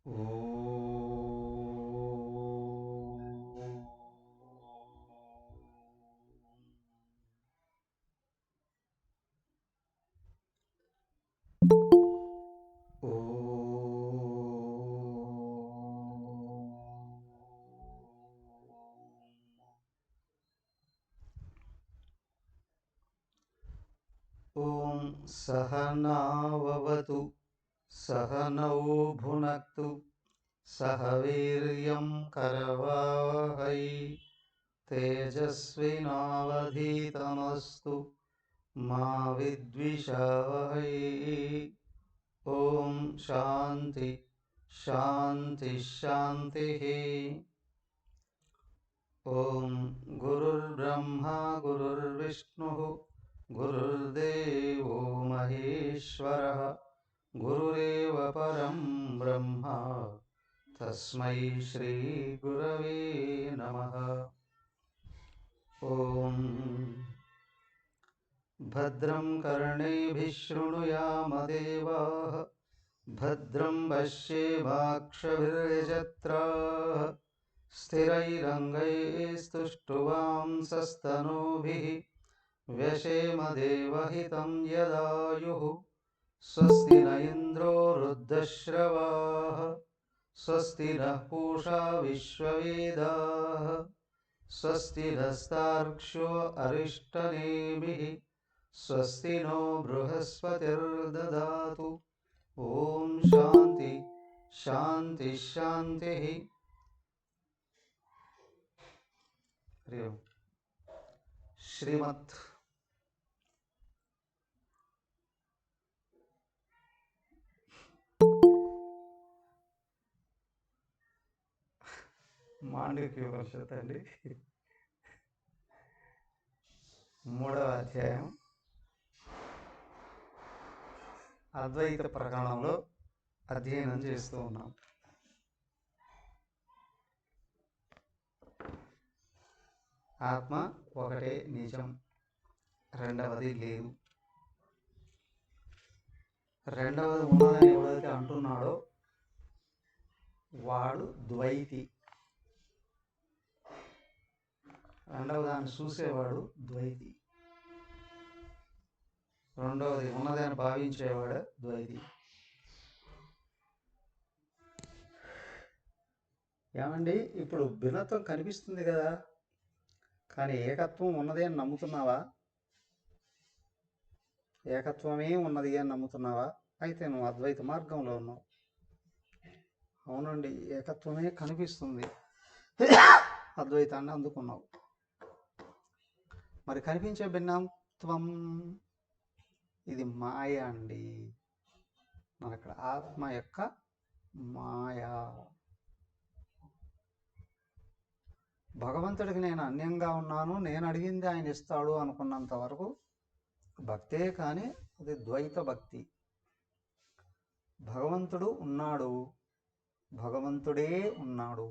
ఓం సహనావవతు సహనౌ భునక్తు సహ వీర్యం కరవావహై తేజస్వినావధీతమస్తు మా విద్విషావహై. ఓం శాంతి శాంతి శాంతి. ఓం గురుర్బ్రహ్మా గురుర్విష్ణుః గురుర్దేవో మహేశ్వరః గురురేవ పరం బ్రహ్మ తస్మై శ్రీ గురవే నమః. ఓం భద్రం కర్ణేభిః శృణుయామదేవాః భద్రం పశ్యేమాక్షభిర్యజత్రాః స్థిరైరంగైస్తుష్టువాంసస్తనూभिः వ్యశేమదేవహితం యదాయుః. స్వస్తి న ఇంద్రో వృద్ధశ్రవాः స్వస్తి నః పూషా విశ్వవేదాः స్వస్తి నస్తార్క్ష్యో అరిష్టనేమిః స్వస్తి నో బృహస్పతిర్దదాతు. ఓం శాంతి శాంతి శాంతి. శ్రీమత్ మాండూక్యోపనిషత్తు అండి, 3వ అధ్యాయం అద్వైత ప్రకరణంలో అధ్యయనం చేస్తూ ఉన్నాం. ఆత్మ ఒకటే నిజం, రెండవది లేదు. రెండవది ఉన్నదని ఎవడైతే అంటున్నాడో వాడు ద్వైతి. రెండవ దాన్ని చూసేవాడు ద్వైతి, రెండవది ఉన్నదని భావించేవాడు ద్వైతి. ఏమండి, ఇప్పుడు భిన్నత్వం కనిపిస్తుంది కదా, కానీ ఏకత్వం ఉన్నది అని నమ్ముతున్నావా? ఏకత్వమే ఉన్నది అని నమ్ముతున్నావా? అయితే నువ్వు అద్వైత మార్గంలో ఉన్నావు. అవునండి, ఏకత్వమే కనిపిస్తుంది, అద్వైతాన్ని అందుకున్నావు. మరి కనిపించే భిన్నత్వం ఇది మాయ అండి. మన ఇక్కడ ఆత్మ యొక్క మాయ. భగవంతుడికి నేను అన్యంగా ఉన్నాను, నేను అడిగింది ఆయన ఇస్తాడు అనుకున్నంత వరకు భక్తే, కానీ అది ద్వైత భక్తి. భగవంతుడు ఉన్నాడు, భగవంతుడే ఉన్నాడు,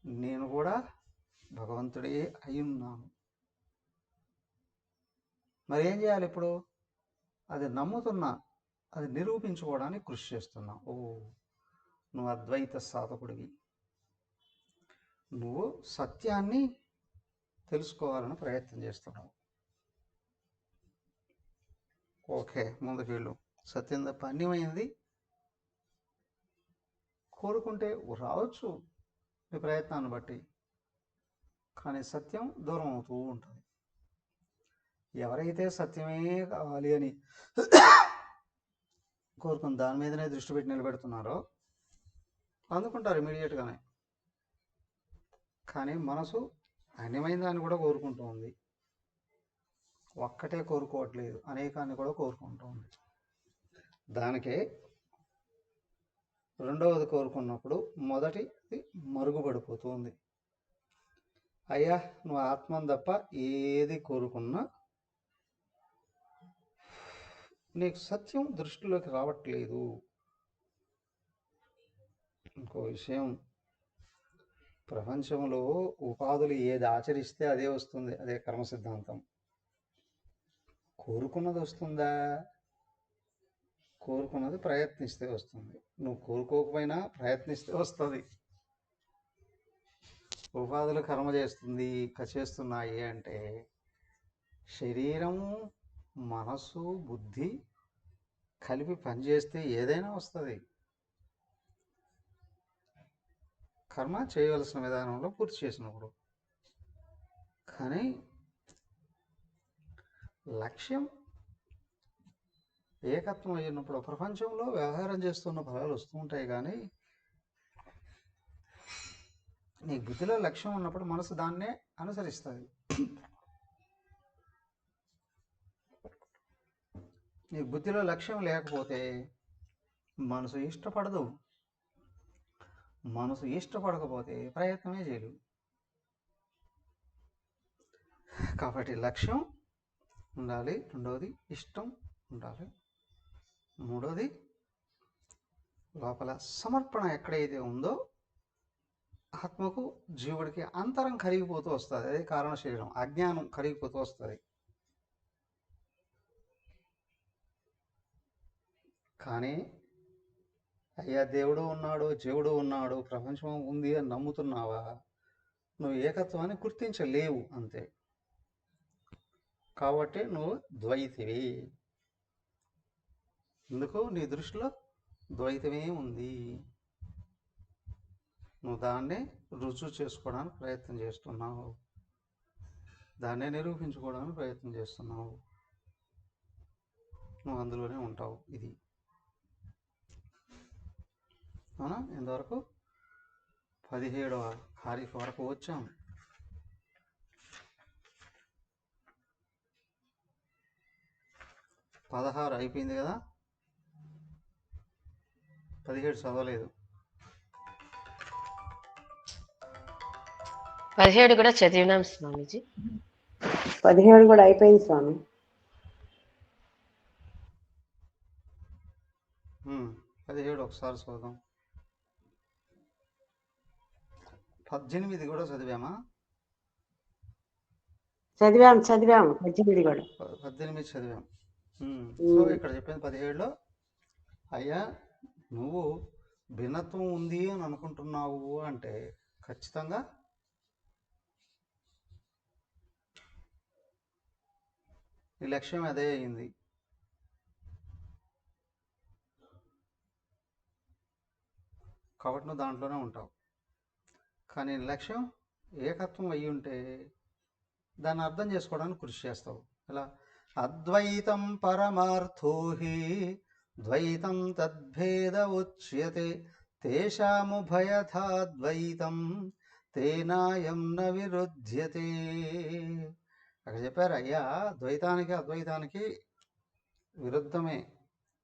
నేను కూడా భగవంతుడే అయి ఉన్నాను. మరి ఏం చేయాలి ఇప్పుడు? అది నమ్ముతున్నా, అది నిరూపించుకోవడానికి కృషి చేస్తున్నా. ఓ, నువ్వు అద్వైత సాధకుడివి, నువ్వు సత్యాన్ని తెలుసుకోవాలని ప్రయత్నం చేస్తున్నావు. ఓకే, ముందుకు వెళ్ళు. సత్యం తప్ప అన్యమైనది కోరుకుంటే రావచ్చు నీ ప్రయత్నాన్ని బట్టి, కానీ సత్యం దూరం అవుతూ ఉంటుంది. ఎవరైతే సత్యమే కావాలి అని కోరుకుని దాని మీదనే దృష్టి పెట్టి నిలబెడుతున్నారో అందుకుంటారు ఇమీడియట్గానే. కానీ మనసు అన్యమైన దాన్ని కూడా కోరుకుంటూ ఉంది, ఒక్కటే కోరుకోవట్లేదు, అనేకాన్ని కూడా కోరుకుంటూ ఉంది. దానికే రెండవది కోరుకున్నప్పుడు మొదటిది మరుగుపడిపోతుంది. అయ్యా, నువ్వు ఆత్మను తప్ప ఏది కోరుకున్నా నీకు సత్యం దృష్టిలోకి రావట్లేదు. ఇంకో విషయం, ప్రపంచంలో ఉపాధులు ఏది ఆచరిస్తే అదే వస్తుంది, అదే కర్మ సిద్ధాంతం. కోరుకున్నది వస్తుందా? కోరుకున్నది ప్రయత్నిస్తే వస్తుంది. నువ్వు కోరుకోకపోయినా ప్రయత్నిస్తే వస్తుంది. ఉపాధులు కర్మ చేస్తున్నాయి అంటే శరీరము, మనసు, బుద్ధి కలిపి పనిచేస్తే ఏదైనా వస్తుంది. కర్మ చేయవలసిన విధానంలో పూర్తి చేసినప్పుడు. కానీ లక్ష్యం ఏకత్వం అయినప్పుడు ప్రపంచంలో వ్యవహారం చేస్తున్న ఫలాలు వస్తూ ఉంటాయి. కానీ నీ బుద్ధిలో లక్ష్యం ఉన్నప్పుడు మనసు దాన్నే అనుసరిస్తుంది. నీ బుద్ధిలో లక్ష్యం లేకపోతే మనసు ఇష్టపడదు. మనసు ఇష్టపడకపోతే ప్రయత్నమే చేయలేదు. కాబట్టి లక్ష్యం ఉండాలి, రెండవది ఇష్టం ఉండాలి, మూడవది లోపల సమర్పణ ఎక్కడైతే ఉందో ఆత్మకు, జీవుడికి అంతరం కరిగిపోతూ వస్తుంది. అదే కారణ శరీరం, అజ్ఞానం కరిగిపోతూ వస్తుంది. కానీ అయ్యా దేవుడు ఉన్నాడు, జీవుడు ఉన్నాడు, ప్రపంచం ఉంది అని నమ్ముతున్నావా? నువ్వు ఏకత్వాన్ని గుర్తించలేవు అంతే. కాబట్టి నువ్వు ద్వైతివి. ఎందుకు? నీ దృష్టిలో ద్వైతమే ఉంది. నువ్వు దాన్నే రుజువు చేసుకోవడానికి ప్రయత్నం చేస్తున్నావు, దాన్నే నిరూపించుకోవడానికి ప్రయత్నం చేస్తున్నావు. నువ్వు అందులోనే ఉంటావు. ఇది అవునా? ఇంతవరకు 17వ ఖారీఫ్ వరకు వచ్చాం. 16 అయిపోయింది కదా, 17 చదవలేదు. 17 కూడా చదివినాం స్వామీజీ. 17 కూడా అయిపోయింది స్వామి. 17 ఒకసారి చదువుదాం. 18 కూడా చదివామా? చదివాము 18 కూడా. 18 చదివాం. సో ఇక్కడ చెప్పింది 17లో, అయ్యా నువ్వు భిన్నత్వం ఉంది అని అనుకుంటున్నావు అంటే ఖచ్చితంగా నీ లక్ష్యం అదే అయింది. కాబట్టి నువ్వు దాంట్లోనే ఉంటావు. కానీ లక్ష్యం ఏకత్వం అయ్యి ఉంటే దాన్ని అర్థం చేసుకోవడానికి కృషి చేస్తావు. ఇలా అద్వైతం పరమార్థోహి ద్వైతం తద్భేద ఉచ్యతే తేషాముభయథాద్వైతం తేనాయం న విరుధ్యతే. అక్కడ చెప్పారు, అయ్యా ద్వైతానికి అద్వైతానికి విరుద్ధమే.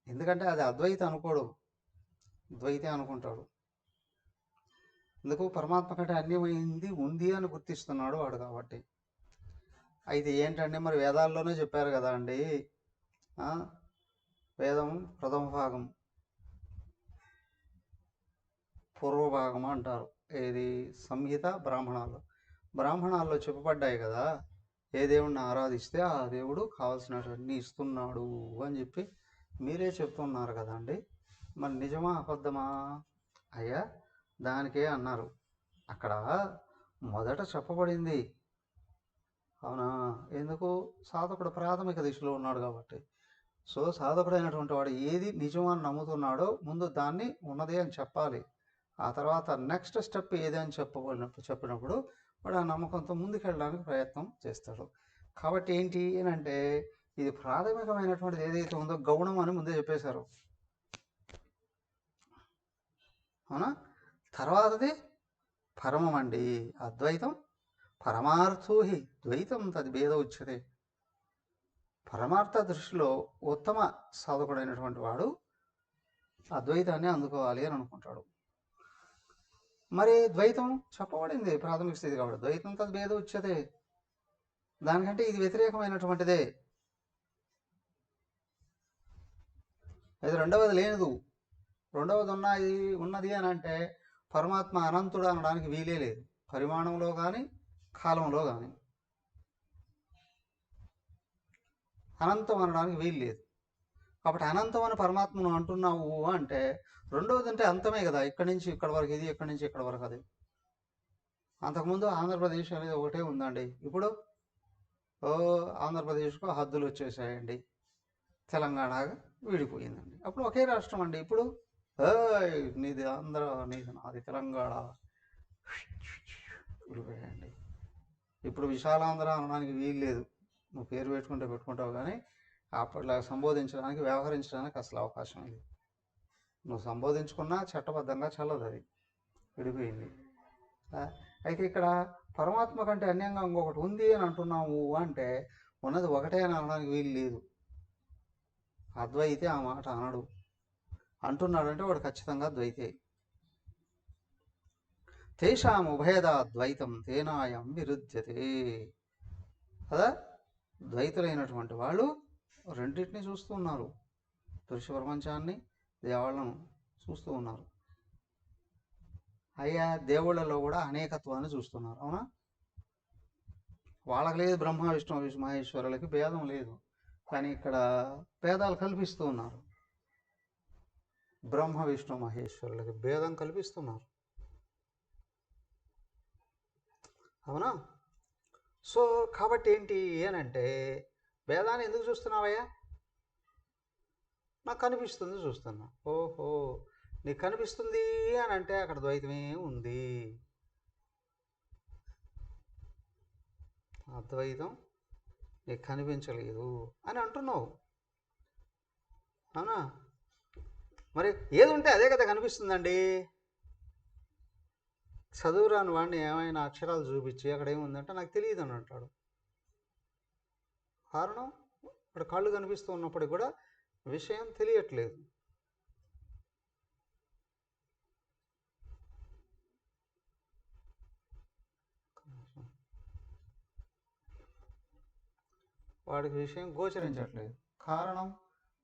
ఎందుకంటే అది అద్వైతం అనుకోడు, ద్వైతే అనుకుంటాడు. ఎందుకు? పరమాత్మ కంటే అన్యమైంది ఉంది అని గుర్తిస్తున్నాడు వాడు. కాబట్టి అయితే ఏంటంటే మరి వేదాల్లోనే చెప్పారు కదా అండి, వేదం ప్రథమ భాగం పూర్వభాగం అంటారు. ఏది? సంహిత బ్రాహ్మణాల్లో చెప్పబడ్డాయి కదా, ఏ దేవుడిని ఆరాధిస్తే ఆ దేవుడు కావాల్సినవన్నీ ఇస్తున్నాడు అని చెప్పి మీరే చెప్తున్నారు కదా అండి. మరి నిజమా అబద్ధమా? అయ్యా దానికే అన్నారు, అక్కడ మొదట చెప్పబడింది. అవునా? ఎందుకు? సాధకుడు ప్రాథమిక దిశలో ఉన్నాడు కాబట్టి. సో సాధకుడైనటువంటి వాడు ఏది నిజమని నమ్ముతున్నాడో ముందు దాన్ని ఉన్నదే అని చెప్పాలి. ఆ తర్వాత నెక్స్ట్ స్టెప్ ఏది అని చెప్పినప్పుడు వాడు ఆ నమ్మకంతో ముందుకెళ్ళడానికి ప్రయత్నం చేస్తాడు. కాబట్టి ఏంటి అని అంటే, ఇది ప్రాథమికమైనటువంటిది ఏదైతే ఉందో గౌణం అని ముందే చెప్పేశారు. అవునా? తర్వాతది పరమం అండి, అద్వైతం. పరమార్థోహి ద్వైతం తద్భేద ఉచ్యతే. పరమార్థ దృష్టిలో ఉత్తమ సాధకుడైనటువంటి వాడు అద్వైతాన్ని అందుకోవాలి అని అనుకుంటాడు. మరి ద్వైతం చెప్పబడింది ప్రాథమిక స్థితి కాబట్టి ద్వైతం తద్భేద ఉచ్యతే, దానికంటే ఇది వ్యతిరేకమైనటువంటిదే. అది రెండవది లేదు. రెండవది ఉన్నది అని అంటే పరమాత్మ అనంతుడు అనడానికి వీలే లేదు, పరిమాణంలో కానీ కాలంలో కానీ అనంతం అనడానికి వీలు లేదు. కాబట్టి అనంతమైన పరమాత్మను అంటున్నావు అంటే రెండవది అంటే అంతమే కదా, ఇక్కడి నుంచి ఇక్కడ వరకు ఇది, ఇక్కడి నుంచి ఇక్కడ వరకు అది. అంతకుముందు ఆంధ్రప్రదేశ్ అనేది ఒకటే ఉందండి, ఇప్పుడు ఓ ఆంధ్రప్రదేశ్కు హద్దులు వచ్చేసాయండి, తెలంగాణగా విడిపోయిందండి, అప్పుడు ఒకే రాష్ట్రం అండి. ఇప్పుడు నీది ఆంధ్ర, నీది నాది తెలంగాణ విడిపోయాయండి. ఇప్పుడు విశాలాంధ్ర అనడానికి వీలు లేదు, నువ్వు పేరు పెట్టుకుంటే పెట్టుకుంటావు, కానీ అప్పట్లో సంబోధించడానికి వ్యవహరించడానికి అసలు అవకాశం లేదు. నువ్వు సంబోధించుకున్నా చట్టబద్ధంగా చల్లదు, అది విడిపోయింది. అయితే ఇక్కడ పరమాత్మ కంటే అన్యంగా ఇంకొకటి ఉంది అని అంటున్నాము అంటే ఉన్నది ఒకటే అని అనడానికి వీలు లేదు. అద్వైతే ఆ మాట అనడు, అంటున్నాడంటే వాడు ఖచ్చితంగా ద్వైతే. తేషాం ఉభయదా ద్వైతం తేనాయం విరుధ్యతే కదా. ద్వైతులైనటువంటి వాళ్ళు రెండింటిని చూస్తూ ఉన్నారు, దృశ్య ప్రపంచాన్ని, దేవాళ్ళను చూస్తూ ఉన్నారు. అయ్యా దేవుళ్ళలో కూడా అనేకత్వాన్ని చూస్తున్నారు, అవునా. వాళ్ళకి లేదు, బ్రహ్మ విష్ణు మహేశ్వరులకి భేదం లేదు, కానీ ఇక్కడ భేదాలు కల్పిస్తూ ఉన్నారు. బ్రహ్మ విష్ణు మహేశ్వరులకి భేదం కల్పిస్తున్నారు, అవునా. సో కాబట్టి ఏంటి అనంటే, భేదాన్ని ఎందుకు చూస్తున్నావయ్యా? నాకు కనిపిస్తుంది చూస్తున్నా. ఓహో, నీకు కనిపిస్తుంది అని అంటే అక్కడ ద్వైతమే ఉంది, అద్వైతం నీకు కనిపించలేదు అని అంటున్నావు, అవునా. మరి ఏది ఉంటే అదే కదా కనిపిస్తుందండి. చదువురాని వాడిని ఏమైనా అక్షరాలు చూపించి అక్కడ ఏముందంటే నాకు తెలియదు అని అంటాడు. కారణం ఇక్కడ కళ్ళు కనిపిస్తూ ఉన్నప్పటికి కూడా విషయం తెలియట్లేదు. వాడికి విషయం గోచరించట్లేదు, కారణం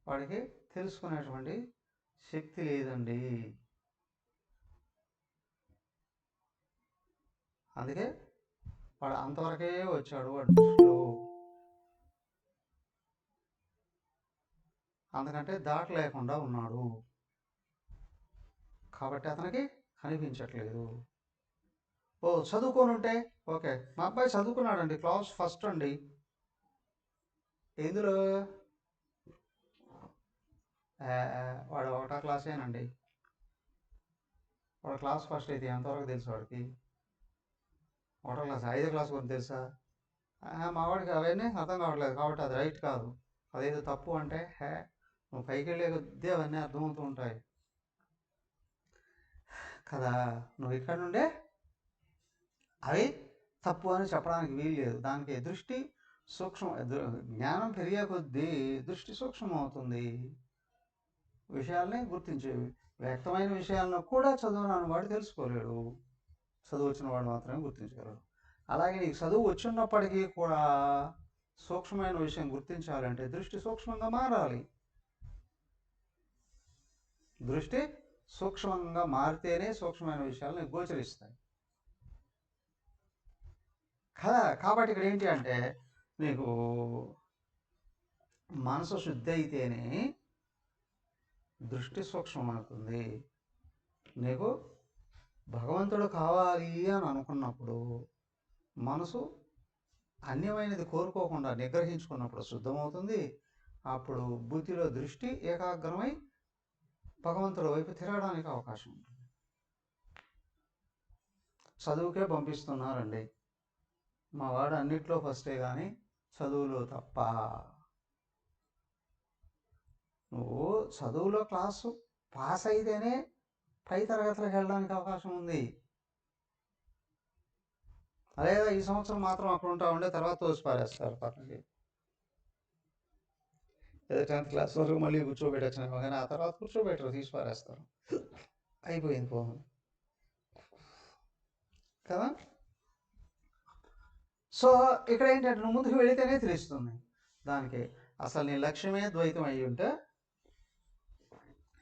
వాడికి తెలుసుకునేటువంటి శక్తి లేదండి. అందుకే వాడు అంతవరకే వచ్చాడు వాడి దృష్టిలో, అందుకంటే దాట లేకుండా ఉన్నాడు, కాబట్టి అతనికి కనిపించట్లేదు. ఓ చదువుకొని ఉంటే ఓకే, మా అబ్బాయి చదువుకున్నాడండి, క్లాస్ ఫస్ట్ అండి, ఎందులో వాడు ఒకటో క్లాసేనండి, వాడు క్లాస్ ఫస్ట్ అయితే ఎంతవరకు తెలుసు వాడికి? ఒకటో క్లాస్, 5వ క్లాస్ గురించి తెలుసా? మా వాడికి అవన్నీ అర్థం కావట్లేదు, కాబట్టి అది రైట్ కాదు, అదేదో తప్పు అంటే నువ్వు పైకి వెళ్ళే కొద్దీ అవన్నీ అర్థమవుతూ ఉంటాయి కదా. నువ్వు ఇక్కడ నుండే అవి తప్పు అని చెప్పడానికి వీలు లేదు. దానికి దృష్టి సూక్ష్మ, జ్ఞానం పెరిగే కొద్దీ దృష్టి సూక్ష్మం అవుతుంది, విషయాల్ని గుర్తించేవి. వ్యక్తమైన విషయాలను కూడా చదువురాని వాడు తెలుసుకోలేడు, చదువు వచ్చిన వాడు మాత్రమే గుర్తించగలడు. అలాగే నీకు చదువు వచ్చినప్పటికీ కూడా సూక్ష్మమైన విషయం గుర్తించాలంటే దృష్టి సూక్ష్మంగా మారాలి. దృష్టి సూక్ష్మంగా మారితేనే సూక్ష్మమైన విషయాలు నీకు గోచరిస్తాయి కదా. కాబట్టి ఇక్కడ ఏంటి అంటే, నీకు మనసు శుద్ధి అయితేనే దృష్టి సూక్ష్మమవుతుంది. నీకు భగవంతుడు కావాలి అని అనుకున్నప్పుడు మనసు అన్యమైనది కోరుకోకుండా నిగ్రహించుకున్నప్పుడు శుద్ధమవుతుంది. అప్పుడు బుద్ధిలో దృష్టి ఏకాగ్రమై భగవంతుడి వైపు తిరగడానికి అవకాశం ఉంటుంది. చదువుకే పంపిస్తున్నారండి, మా వాడు అన్నిట్లో ఫస్టే కానీ చదువులో తప్ప. నువ్వు చదువులో క్లాసు పాస్ అయితేనే పై తరగతులకు వెళ్ళడానికి అవకాశం ఉంది. అదేగా ఈ సంవత్సరం మాత్రం అక్కడ ఉంటా ఉండే, తర్వాత తోసి పారేస్తారు పక్కకి. ఏదో 10th క్లాస్ వరకు మళ్ళీ కూర్చోబెట్టచ్చు, కానీ ఆ తర్వాత కూర్చోబెట్టరు, తీసి పారేస్తారు, అయిపోయింది పోను కదా. సో ఇక్కడ ఏంటంటే, నువ్వు ముందుకు వెళితేనే తెలుస్తుంది. దానికి అసలు నీ లక్ష్యమే ద్వైతం అయ్యి ఉంటే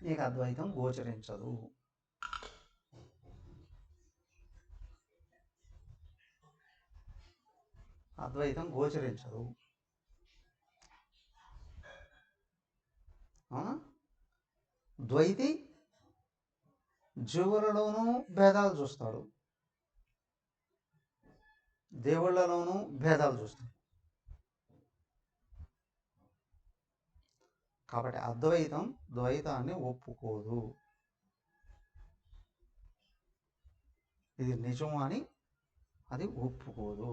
నీకు అద్వైతం గోచరించదు. అద్వైతం గోచరించదు. ద్వైతి జీవులలోనూ భేదాలు చూస్తాడు, దేవుళ్ళలోనూ భేదాలు చూస్తాడు. కాబట్టి అద్వైతం ద్వైతాన్ని ఒప్పుకోదు. ఇది నిజం అని అది ఒప్పుకోదు.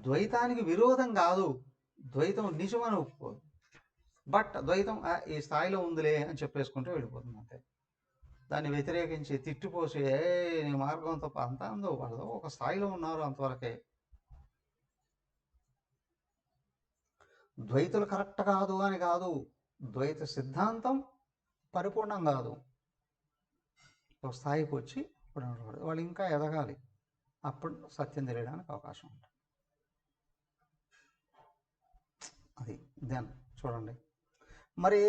ద్వైతానికి విరోధం కాదు, ద్వైతం నిజం అని ఒప్పుకోదు. బట్ ద్వైతం ఈ స్థాయిలో ఉందిలే అని చెప్పేసుకుంటూ వెళ్ళిపోతుంది అంతే. దాన్ని వ్యతిరేకించి తిట్టిపోసి నీ మార్గం తప్ప అంతా ఉందో పడదో ఒక స్థాయిలో ఉన్నారు అంతవరకే. ద్వైతులు కరెక్ట్ కాదు అని కాదు, ద్వైత సిద్ధాంతం పరిపూర్ణం కాదు. ఒక స్థాయికి వచ్చి వాళ్ళు ఇంకా ఎదగాలి, అప్పుడు సత్యం తెలియడానికి అవకాశం ఉంటుంది. అది దెన్ చూడండి. మరి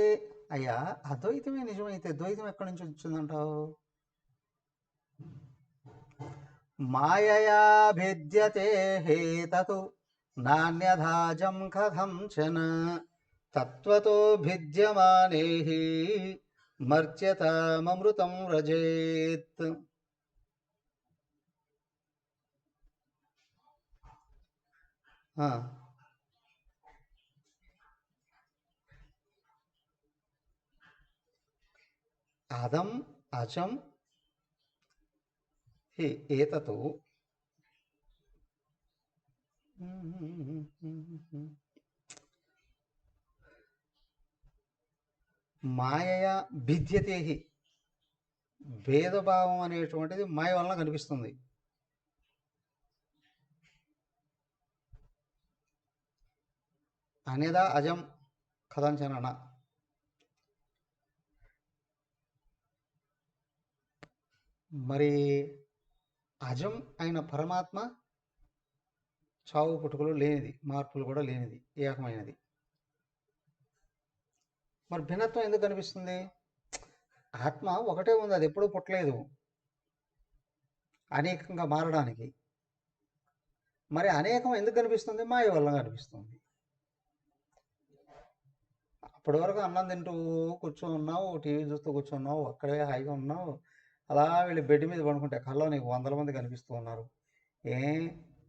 అయ్యా అద్వైతమే నిజమైతే ద్వైతం ఎక్కడి నుంచి వచ్చిందంటావు? మాయయా భిద్యతే హేతతు నాన్యథాజం కథం చన తత్వతో భిద్యమానేహి మర్త్యతామృతం వ్రజేత్. అదం అచం హి ఏతతో మాయయా భిద్యతే హి. భేదభావం అనేటువంటిది మాయ వలన కనిపిస్తుంది. అనేదా అజం కథంచన. మరి అజం అయిన పరమాత్మ చావు పుట్టుకలు లేనిది, మార్పులు కూడా లేనిది, ఏకమైనది. మరి భిన్నత్వం ఎందుకు కనిపిస్తుంది? ఆత్మ ఒకటే ఉంది, అది ఎప్పుడూ పుట్టలేదు, అనేకంగా మారడానికి. మరి అనేకం ఎందుకు కనిపిస్తుంది? మాయ వల్ల కనిపిస్తుంది. అప్పటి వరకు అన్నం తింటూ కూర్చొని ఉన్నావు, టీవీ చూస్తూ కూర్చున్నావు, అక్కడే హాయిగా ఉన్నావు. అలా వెళ్ళి బెడ్ మీద పడుకుంటే కళ్ళలో నీకు 100 మంది కనిపిస్తూ ఉన్నారు.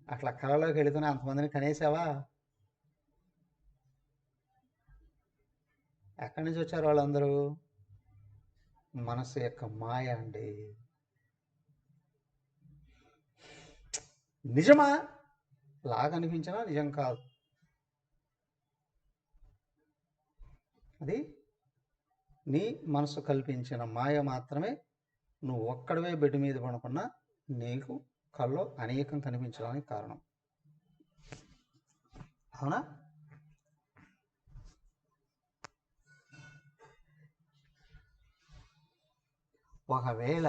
అట్లా కళలోకి వెళుతూనే అంతమందిని కనేసావా? ఎక్కడి నుంచి వచ్చారు వాళ్ళందరూ? మనస్సు యొక్క మాయ అండి. నిజమా? లాగా అనిపించినా నిజం కాదు. అది నీ మనసు కల్పించిన మాయ మాత్రమే. నువ్వు ఒక్కడవే బెడ్ మీద పడుకున్నా నీకు కళ్ళు అనేకం కనిపించడానికి కారణం. అవునా? ఒకవేళ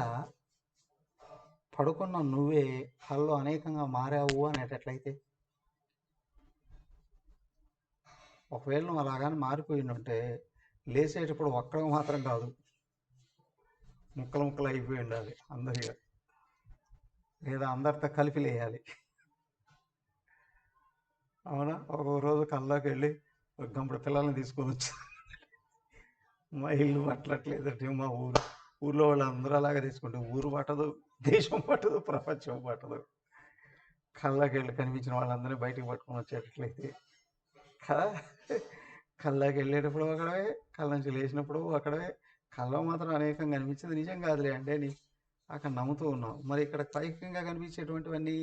పడుకున్న నువ్వే కళ్ళు అనేకంగా మారావు అనేటట్లయితే, ఒకవేళ నువ్వు అలాగానే మారిపోయిందంటే లేచేటప్పుడు ఒక్కడు మాత్రం కాదు, ముక్కలు ముక్కలు అయిపోయి ఉండాలి అందరిగా, లేదా అందరితో కలిపి లేయాలి. అవునా? ఒక రోజు కల్లోకి వెళ్ళి ఒక గంపడు పిల్లల్ని తీసుకొని వచ్చి, మా ఇల్లు పట్టట్లేదంటే మా ఊర్లో వాళ్ళందరూ అలాగే తీసుకుంటే ఊరు పట్టదు, దేశం పట్టదు, ప్రపంచం పట్టదు. కళ్ళకి వెళ్ళి కనిపించిన వాళ్ళందరినీ బయటికి పట్టుకొని వచ్చేటట్లయితే కదా. కళ్ళకి వెళ్ళేటప్పుడు అక్కడే, కళ్ళ నుంచి లేచినప్పుడు అక్కడే. కళ్ళ మాత్రం అనేకం కనిపించింది నిజం కాదులే అంటే నీ అక్కడ నమ్ముతూ ఉన్నావు. మరి ఇక్కడ పైకంగా కనిపించేటువంటివన్నీ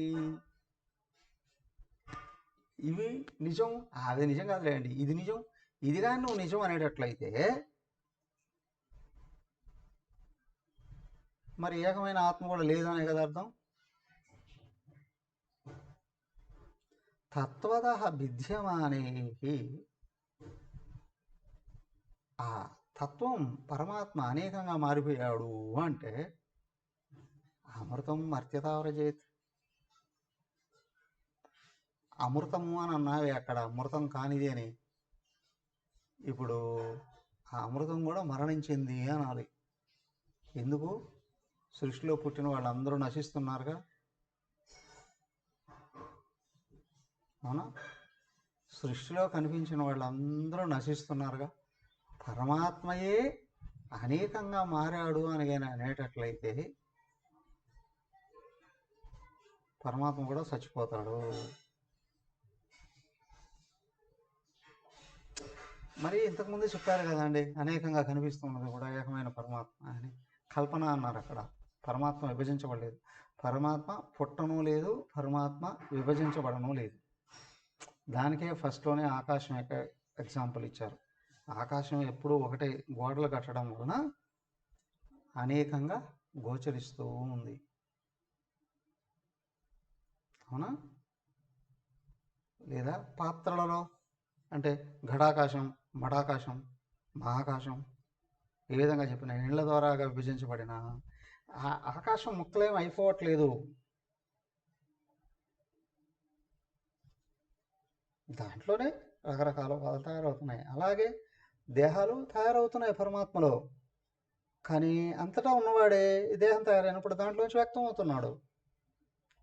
ఇవి నిజం, అది నిజం కాదులే అండి, ఇది నిజం. ఇది కానీ నువ్వు నిజం అనేటట్లయితే మరి ఏకమైన ఆత్మ కూడా లేదు అనే కదా అర్థం. తత్వతః విద్యమానేహి. ఆ తత్వం పరమాత్మ అనేకంగా మారిపోయాడు అంటే అమృతం మర్త్యతావ్రజేత్. అమృతము అని అన్నావే అక్కడ, అమృతం కానిది అని. ఇప్పుడు ఆ అమృతం కూడా మరణించింది అనాలి. ఎందుకు? సృష్టిలో పుట్టిన వాళ్ళందరూ నశిస్తున్నారుగా. అవునా? సృష్టిలో కనిపించిన వాళ్ళందరూ నశిస్తున్నారుగా. పరమాత్మయే అనేకంగా మారాడు అని కానీ అనేటట్లయితే పరమాత్మ కూడా చచ్చిపోతాడు. మరి ఇంతకుముందు చెప్పారు కదండి, అనేకంగా కనిపిస్తున్నది కూడా ఏకమైన పరమాత్మ అని. కల్పన అన్నారు అక్కడ. పరమాత్మ విభజించబడలేదు. పరమాత్మ పుట్టను లేదు, పరమాత్మ విభజించబడను లేదు. దానికే ఫస్ట్లోనే ఆకాశం యొక్క ఎగ్జాంపుల్ ఇచ్చారు. ఆకాశం ఎప్పుడూ ఒకటే గోడలు కట్టడం వలన అనేకంగా గోచరిస్తూ ఉంది. అవునా? లేదా పాత్రలలో అంటే ఘటాకాశం, మఠాకాశం, మహాకాశం ఏ విధంగా చెప్పిన నీళ్ళ ద్వారా విభజించబడిన ఆకాశం ముక్కలేం అయిపోవట్లేదు. దాంట్లోనే రకరకాల పదాలు తయారవుతున్నాయి. అలాగే దేహాలు తయారవుతున్నాయి పరమాత్మలో. కానీ అంతటా ఉన్నవాడే ఈ దేహం తయారైనప్పుడు దాంట్లోంచి వ్యక్తం అవుతున్నాడు,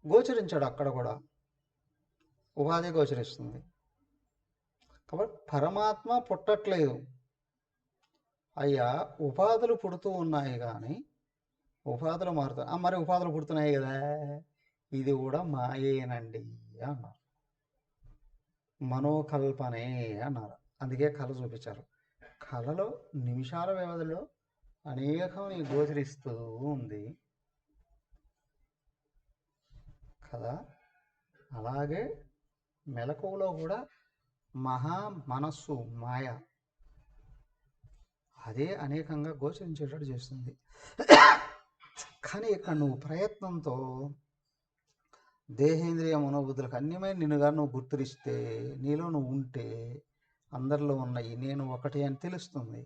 గోచరించాడు. అక్కడ కూడా ఉపాధి గోచరిస్తుంది. కాబట్టి పరమాత్మ పుట్టట్లేదు. అయ్యా ఉపాధులు పుడుతూ ఉన్నాయి, కానీ ఉపాధులు మారుతాయి. మరి ఉపాధులు పుడుతున్నాయి కదా, ఇది కూడా మాయేనండి అన్నారు. మనోకల్పనే అన్నారు. అందుకే కళ చూపించారు. కళలో నిమిషాల వ్యవధిలో అనేకం గోచరిస్తూ ఉంది కదా. అలాగే మెలకువలో కూడా మహా మనస్సు మాయ అదే అనేకంగా గోచరించేటట్టు చేస్తుంది. కానీ ఇక్కడ నువ్వు ప్రయత్నంతో దేహేంద్రియ మనోబుద్ధులకు అన్యమై నిన్నుగా నువ్వు గుర్తిరిస్తే, నీలో నువ్వు ఉంటే అందరిలో ఉన్నాయి నేను ఒకటి అని తెలుస్తుంది.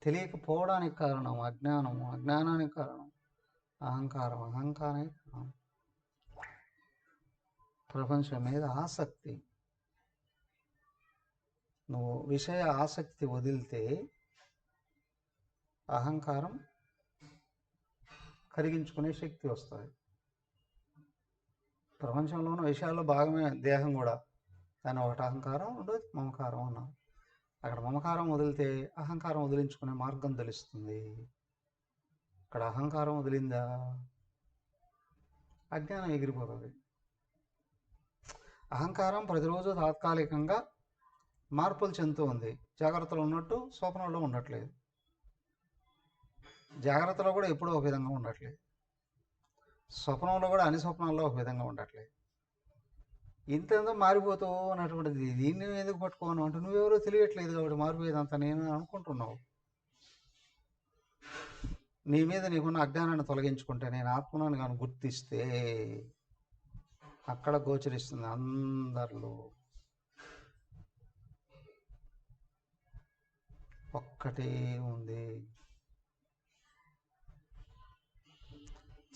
తెలియకపోవడానికి కారణం అజ్ఞానము, అజ్ఞానానికి కారణం అహంకారం, అహంకారానికి కారణం ప్రపంచం మీద ఆసక్తి. నువ్వు విషయ ఆసక్తి వదిలితే అహంకారం కరిగించుకునే శక్తి వస్తుంది. ప్రపంచంలో ఉన్న విషయాల్లో భాగమే దేహం కూడా. దాని ఒకటి అహంకారం, ఉండదు మమకారం అన్నాం. అక్కడ మమకారం వదిలితే అహంకారం వదిలించుకునే మార్గం తెలుస్తుంది. ఇక్కడ అహంకారం వదిలిందా అజ్ఞానం ఎగిరిపోతుంది. అహంకారం ప్రతిరోజు తాత్కాలికంగా మార్పులు చెందుతూ ఉంది. జాగ్రత్తలో ఉన్నట్టు స్వప్నంలో ఉండట్లేదు. జాగ్రత్తలో కూడా ఎప్పుడూ ఒక విధంగా ఉండట్లేదు. స్వప్నంలో కూడా అన్ని స్వప్నాల్లో ఒక విధంగా ఉండట్లేదు. ఇంతేందో మారిపోతూ ఉన్నటువంటిది. దీన్ని ఎందుకు పట్టుకోను అంటే నువ్వెవరో తెలియట్లేదు కాబట్టి మారిపోయేదంతా నేను అనుకుంటున్నావు. నీ మీద నీకున్న అజ్ఞానాన్ని తొలగించుకుంటే, నేను ఆత్మను కానీ గుర్తిస్తే అక్కడ గోచరిస్తుంది అందరిలో ఒక్కటే ఉంది.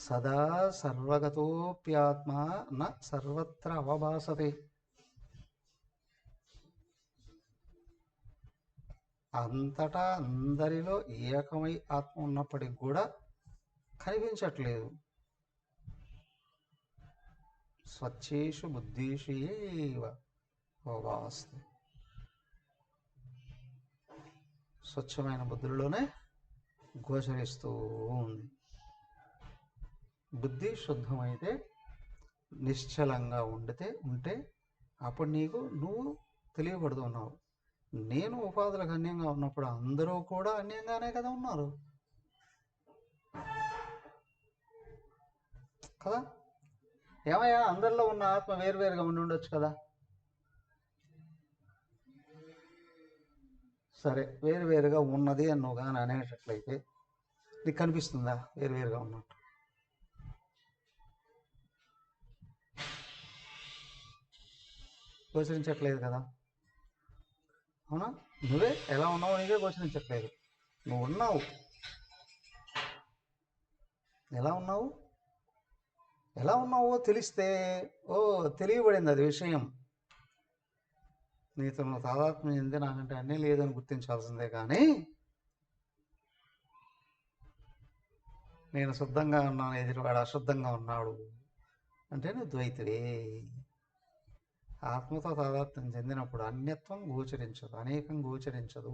సదా సర్వగతోప్యాత్మ న సర్వత్ర అవభాసతే. అంతటా అందరిలో ఏకమై ఆత్మ ఉన్నప్పటికి కూడా కనిపించట్లేదు. స్వచ్ఛేషు బుద్ధీషు ఏవ అవభాసతే. స్వచ్ఛమైన బుద్ధులలోనే గోచరిస్తూ ఉంది. బుద్ధి శుద్ధమైతే నిశ్చలంగా ఉంటే అప్పుడు నువ్వు తెలియబడుతున్నావు. నేను ఉపాధులకు అన్యంగా ఉన్నప్పుడు అందరూ కూడా అన్యంగానే కదా ఉన్నారు కదా. ఏమయ్యా అందరిలో ఉన్న ఆత్మ వేరువేరుగా ఉండొచ్చు కదా. సరే, వేరువేరుగా ఉన్నది అని నువ్వు కానీ అనేటట్లయితే నీకు కనిపిస్తుందా వేరువేరుగా ఉన్నట్టు? గోచరించట్లేదు కదా. అవునా? నువ్వే ఎలా ఉన్నావో నీకే గోచరించట్లేదు. నువ్వు ఉన్నావు. ఎలా ఉన్నావో తెలిస్తే తెలియబడింది అది విషయం. నీతో నువ్వు తాదాత్మ్యం చెంది నాకంటే అన్నీ లేదని గుర్తించాల్సిందే. కానీ నేను శుద్ధంగా ఉన్నాను, ఎదురువాడు అశుద్ధంగా ఉన్నాడు అంటే నువ్వు ద్వైతుడే. ఆత్మతో తాదాత్మ్యం చెందినప్పుడు అన్యత్వం గోచరించదు, అనేకం గోచరించదు.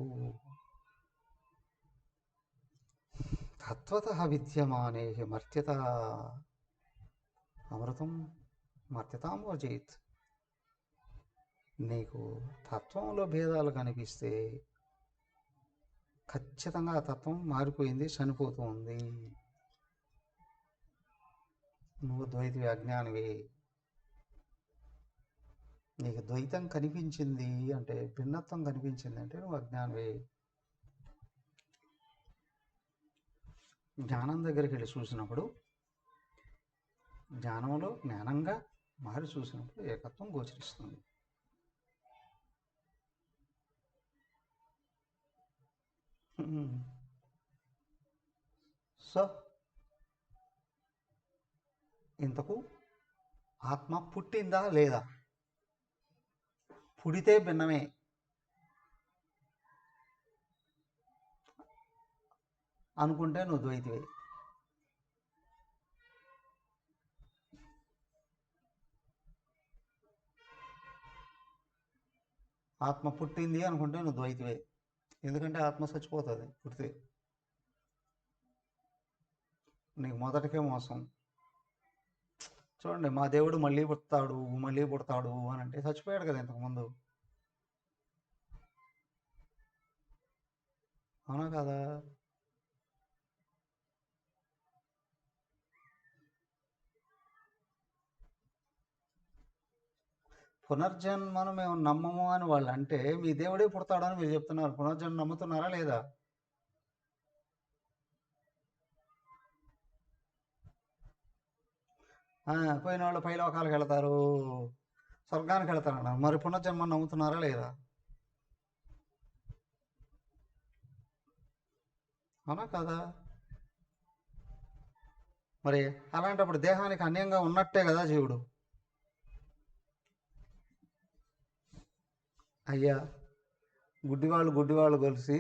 తత్వత విద్యమానే మర్త్యత అమృతం మర్త్యతాం వర్జేత్. నీకు తత్వంలో భేదాలు కనిపిస్తే ఖచ్చితంగా ఆ తత్వం మారిపోయింది, చనిపోతూ ఉంది. నువ్వు ద్వైతవి, అజ్ఞానివి. నీకు ద్వైతం కనిపించింది అంటే, భిన్నత్వం కనిపించింది అంటే నువ్వు అజ్ఞానివి. జ్ఞానం దగ్గరికి వెళ్ళి చూసినప్పుడు, జ్ఞానంలో జ్ఞానంగా మారి చూసినప్పుడు ఏకత్వం గోచరిస్తుంది. సో ఇంతకు ఆత్మ పుట్టిందా లేదా? పుడితే భిన్నమే. అనుకుంటే నువ్వు ద్వైతివే. ఆత్మ పుట్టింది అనుకుంటే నువ్వు ద్వైతివే. ఎందుకంటే ఆత్మ చచ్చిపోతుంది పుడితే. నీకు మొదటికే మోసం. చూడండి, మా దేవుడు మళ్ళీ పుడతాడు అని అంటే చచ్చిపోయాడు కదా ఇంతకుముందు, అవునా కదా? పునర్జన్మను మేము నమ్మము అని వాళ్ళు అంటే, మీ దేవుడే పుడతాడని మీరు చెప్తున్నారు. పునర్జన్మ నమ్ముతున్నారా లేదా? పోయిన వాళ్ళు పైలోకాలకు వెళతారు, స్వర్గానికి వెళతారన్నారు. మరి పునర్జన్మ నమ్ముతున్నారా లేదా? అవునా కదా? మరి అలాంటప్పుడు దేహానికి అన్యంగా ఉన్నట్టే కదా జీవుడు. అయ్యా, గుడ్డివాళ్ళు కలిసి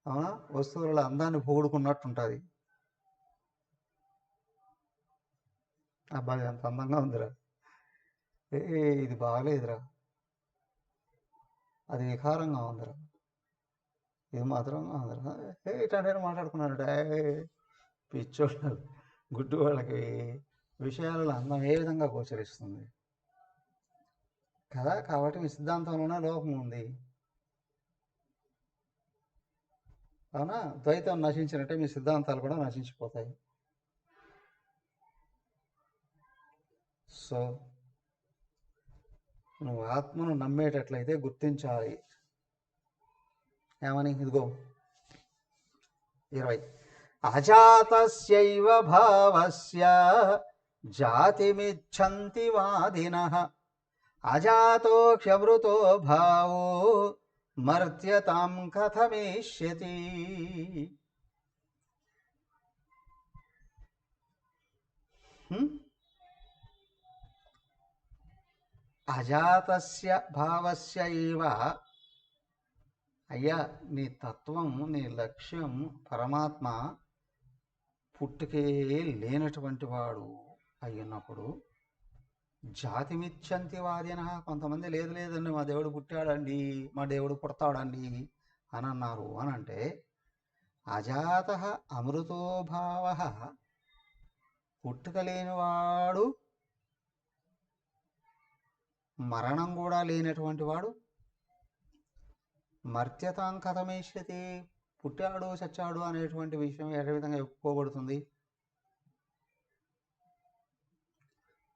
అవునా వస్తువుల అందాన్ని పొగుడుకున్నట్టుంటుంది. అబ్బాయి అంత అందంగా ఉందిరా, ఇది బాగలేదురా, అది వికారంగా ఉందిరా, ఇది మాత్రంగా ఉందిరా, ఇట్లాంటి మాట్లాడుకున్నాడు. పిచ్చోళ్ళు, గుడ్డి వాళ్ళకి విషయాలలో అందం ఏ విధంగా గోచరిస్తుంది కదా. కాబట్టి మీ సిద్ధాంతంలోనే లోపం ఉంది. అవునా? ద్వైతం నశించినట్టే మీ సిద్ధాంతాలు కూడా నశించిపోతాయి. సో నువ్వు ఆత్మను నమ్మేటట్లయితే గుర్తించాలి. ఏమని? ఇదిగో 20. అజాతస్యైవ భావస్య జాతిమిచ్చంతి వాదినః అజాతో క్షమృతో భావో మర్త్యతాం కథమేష్యతి. అజాతస్య భావస్య ఏవ. అయ్యా, నీ తత్వం, నీ లక్ష్యం పరమాత్మ పుట్టుకే లేనటువంటి వాడు అయినప్పుడు జాతిమిచ్చంతి వాదిన. కొంతమంది లేదు లేదండి మా దేవుడు పుట్టాడండి, మా దేవుడు పుడతాడండి అని అన్నారు. అని అంటే అజాత అమృతో భావ, పుట్టుక లేనివాడు, మరణం కూడా లేనటువంటి వాడు మర్త్యతాం కథమేష్యతి. పుట్టాడు చచ్చాడు అనేటువంటి విషయం ఏ విధంగా చెప్పుకోబడుతుంది?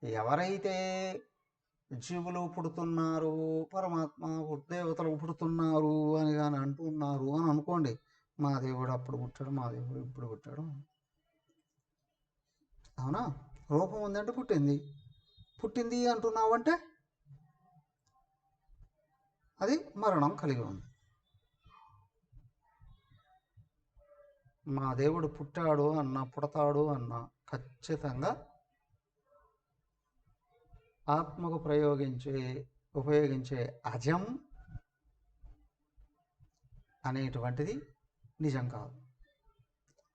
ఎవరైతే జీవులు పుడుతున్నారు, పరమాత్మ దేవతలు పుడుతున్నారు అని కానీ అంటున్నారు అని అనుకోండి. మా దేవుడు అప్పుడు పుట్టాడు, మా దేవుడు ఇప్పుడు పుట్టాడు. అవునా? రూపం ఉందంటే పుట్టింది అంటున్నావు అంటే అది మరణం కలిగి ఉంది. మా దేవుడు పుట్టాడు అన్న, పుడతాడు అన్న, ఖచ్చితంగా ఆత్మకు ఉపయోగించే అజం అనేటువంటిది నిజం కాదు.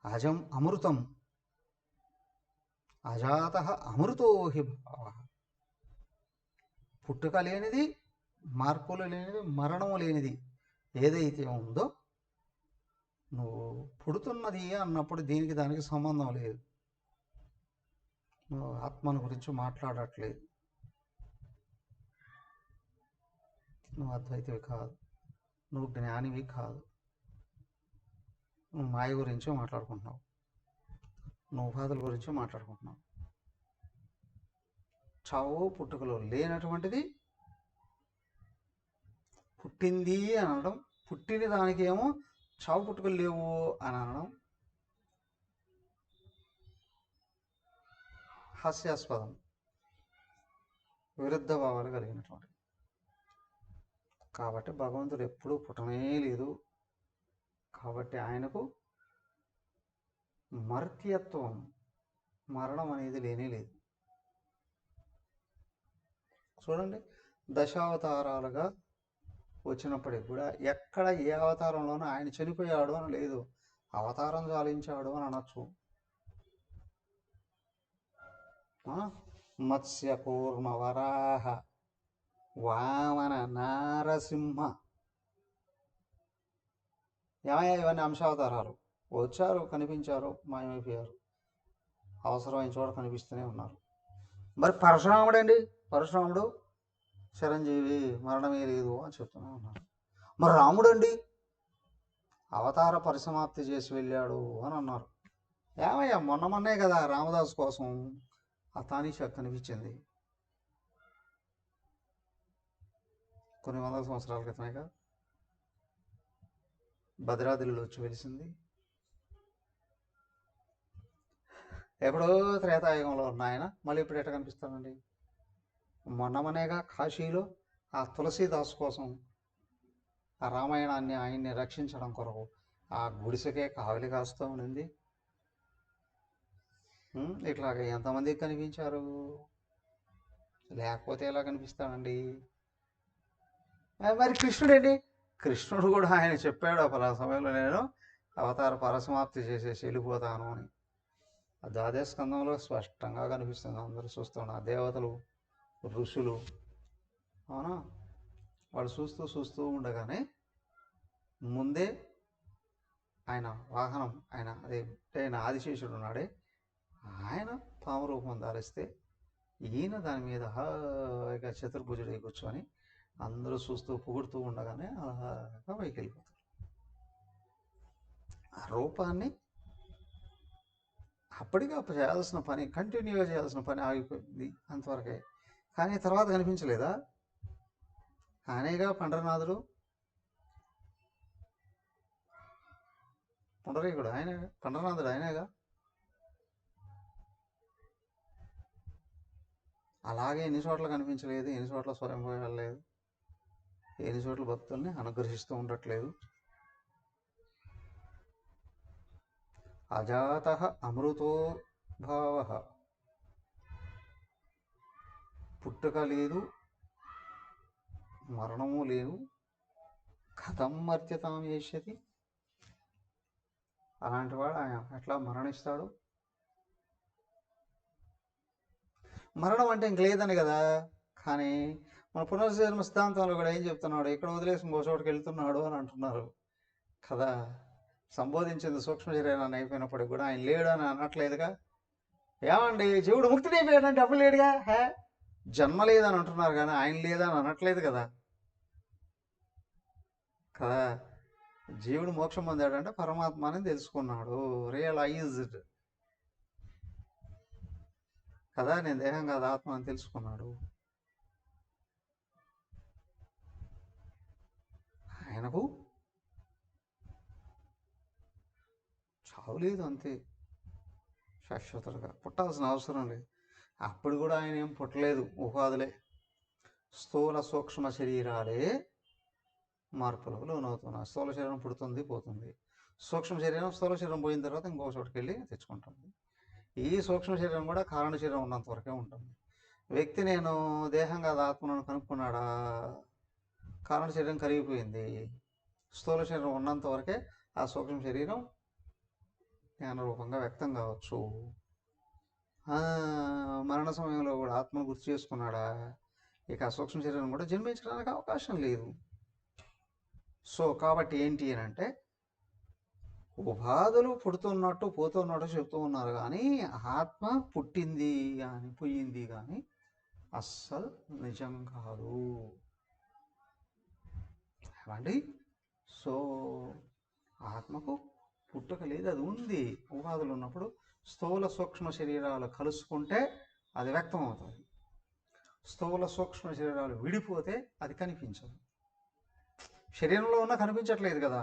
అజం అమృతం, అజాత అమృతో హి భావ. పుట్టుక లేనిది, మార్పులు లేనిది, మరణము లేనిది ఏదైతే ఉందో, నువ్వు పుడుతున్నది అన్నప్పుడు దీనికి దానికి సంబంధం లేదు. నువ్వు ఆత్మను గురించి మాట్లాడట్లేదు. నువ్వు అద్వైతవి కాదు, నువ్వు జ్ఞానివి కాదు. నువ్వు మాయ గురించి మాట్లాడుకుంటున్నావు, నువ్వు ఉపాధుల గురించి మాట్లాడుకుంటున్నావు. చావు పుట్టుకలో లేనటువంటిది పుట్టింది అని అనడం, పుట్టిన దానికి ఏమో చావు పుట్టుకలు లేవు అని అనడం హాస్యాస్పదం, విరుద్ధ భావాలు కలిగినటువంటి. కాబట్టి భగవంతుడు ఎప్పుడూ పుట్టనే లేదు. కాబట్టి ఆయనకు మర్త్యత్వం, మరణం అనేది లేనే లేదు. చూడండి, దశావతారాలుగా వచ్చినప్పటికి కూడా ఎక్కడ ఏ అవతారంలోనూ ఆయన చనిపోయాడు అని లేదు. అవతారం చాలించాడు అని అనొచ్చు. మత్స్య కూర్మ వరాహ వామన నారసింహ, ఏమయ్యా ఇవన్నీ అంశావతారాలు. వచ్చారు, కనిపించారు, మాయమైపోయారు. అవసరమైన చోట కనిపిస్తూనే ఉన్నారు. మరి పరశురాముడు అండి, పరశురాముడు చిరంజీవి, మరణమే లేదు అని చెప్తూనే ఉన్నారు. మరి రాముడు అండి అవతార పరిసమాప్తి చేసి వెళ్ళాడు అని అన్నారు. ఏమయ్యా మొన్నే కదా రామదాసు కోసం ఆ తానీషా కనిపించింది, కొన్ని వందల సంవత్సరాల క్రితమేగా భద్రాద్రిలో వచ్చి వెలిసింది. ఎప్పుడో త్రేతాయుగంలో ఉన్న ఆయన మళ్ళీ ఇప్పుడు ఎట్లా కనిపిస్తానండి? మొన్నమనేగా కాశీలో ఆ తులసీదాసు కోసం, ఆ రామాయణాన్ని ఆయన్ని రక్షించడం కొరకు ఆ గుడిసెకే కావలి కాస్తూ ఉండింది. ఇట్లాగ ఎంతమందికి కనిపించారు? లేకపోతే ఎలా కనిపిస్తాడండి? మరి కృష్ణుడు అండి, కృష్ణుడు కూడా ఆయన చెప్పాడు పలా సమయంలో నేను అవతార పరసమాప్తి చేసేసి వెళ్ళిపోతాను అని. ఆ ద్వాదశ స్కందంలో స్పష్టంగా కనిపిస్తుంది, అందరూ చూస్తున్నారు. దేవతలు, ఋషులు, అవునా, వాళ్ళు చూస్తూ ఉండగానే ముందే ఆయన వాహనం, ఆయన ఆదిశేషుడు ఉన్నాడే, ఆయన పాము రూపం ధరిస్తే ఈయన దాని మీద హాయిగా చతుర్భుజుడై కూర్చొని అందరూ చూస్తూ పొగుడుతూ ఉండగానే అలాగా పైకి వెళ్ళిపోతారు. ఆ రూపాన్ని అప్పటికే చేయాల్సిన పని, కంటిన్యూగా చేయాల్సిన పని ఆగిపోయింది అంతవరకే. కానీ తర్వాత కనిపించలేదా? ఆయనేగా పండరనాథుడు, పుండరీకుడు ఆయనేగా, పండరనాథుడు ఆయనేగా. అలాగే ఎన్ని చోట్ల కనిపించలేదు, ఎన్ని చోట్ల స్వయంగా వెళ్ళలేదు, ఎన్ని చోట్ల భక్తుల్ని అనుగ్రహిస్తూ ఉండట్లేదు. అజాత అమృతో భావ, పుట్టుక లేదు, మరణము లేదు. కథం మర్త్యతాం ఏష్యతి, అలాంటి వాడు ఆయన ఎట్లా మరణిస్తాడు? మరణం అంటే ఇంక లేదని కదా. కానీ మన పునర్జన్మ సిద్ధాంతంలో కూడా ఏం చెప్తున్నాడు? ఇక్కడ వదిలేసి ఇంకో చోటుకి వెళ్తున్నాడు అని అంటున్నారు కదా. సంబోధించింది సూక్ష్మ శరీరాన్ని అయిపోయినప్పటికి కూడా ఆయన లేడు అని అనట్లేదుగా. ఏమండి, జీవుడు ముక్తుడు అయిపోయాడంటే అప్పుడు లేడుగా. జన్మ లేదని అంటున్నారు కానీ ఆయన లేదని అనట్లేదు కదా. కదా, జీవుడు మోక్షం పొందాడంటే పరమాత్మని తెలుసుకున్నాడు, రియలైజ్డ్ కదా. నేను దేహం కాదు ఆత్మ అని తెలుసుకున్నాడు. ఆయనకు చావు లేదు, అంతే. శాశ్వతలుగా పుట్టాల్సిన అవసరం లేదు. అప్పుడు కూడా ఆయన ఏం పుట్టలేదు, ఉపాధులే, స్థూల సూక్ష్మ శరీరాలే మార్పులకు లోనవుతున్నారు. స్థూల శరీరం పుడుతుంది, పోతుంది. సూక్ష్మ శరీరం, స్థూల శరీరం పోయిన తర్వాత ఇంకో చోటుకి వెళ్ళి తెచ్చుకుంటుంది. ఈ సూక్ష్మ శరీరం కూడా కారణ శరీరం ఉన్నంత వరకే ఉంటుంది. వ్యక్తి నేను దేహం కాదు ఆత్మను కనుక్కున్నాడా, కారణ శరీరం కరిగిపోయింది. స్థూల శరీరం ఉన్నంత వరకే ఆ సూక్ష్మ శరీరం జ్ఞాన రూపంగా వ్యక్తం కావచ్చు. మరణ సమయంలో కూడా ఆత్మను గుర్తు చేసుకున్నాడా, ఇక సూక్ష్మ శరీరం కూడా జన్మించడానికి అవకాశం లేదు. సో కాబట్టి ఏంటి అని అంటే, ఉపాధులు పుడుతున్నట్టు పోతున్నట్టు చెప్తూ ఉన్నారు, కానీ ఆత్మ పుట్టింది కానీ పోయింది కానీ అస్సలు నిజం కాదు. ఏమండి? సో ఆత్మకు పుట్టుక లేదు, అది ఉంది. ఉపాధులు ఉన్నప్పుడు స్థూల సూక్ష్మ శరీరాలు కలుసుకుంటే అది వ్యక్తం అవుతుంది. స్థూల సూక్ష్మ శరీరాలు విడిపోతే అది కనిపించదు. శరీరంలో ఉన్న కనిపించట్లేదు కదా,